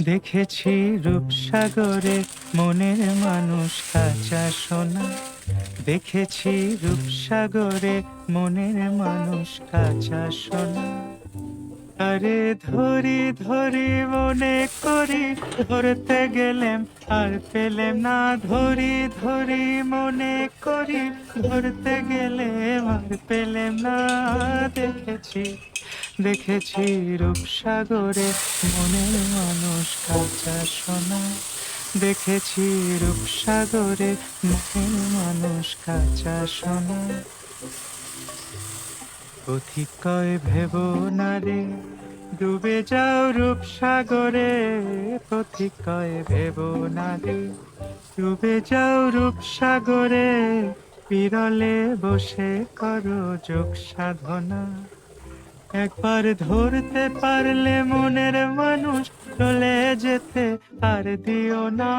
দেখেছি রূপসাগরে মনের মানুষ কাঁচা সোনা। দেখেছি রূপসাগরে মনের মানুষ কাঁচা সোনা। আরে ধরি ধরি মনে করি, ধরতে গেলেম আর পেলেম না। ধরি ধরি মনে করি, ধরতে গেলেম আর পেলেম না। দেখেছি দেখেছি রূপসাগরে মনের মানুষ কাঁচা সোনা। দেখেছি রূপসাগরে মনের মানুষ কাঁচা সোনা। পথিক কয় ভেব না রে, ডুবে যাও রূপসাগরে। পথিক কয় ভেব না রে, ডুবে যাও রূপসাগরে। বিরলে বসে করো যোগ সাধনা। একবার ধরতে পারলে মনের মানুষ, চলে যেতে আর দিও না।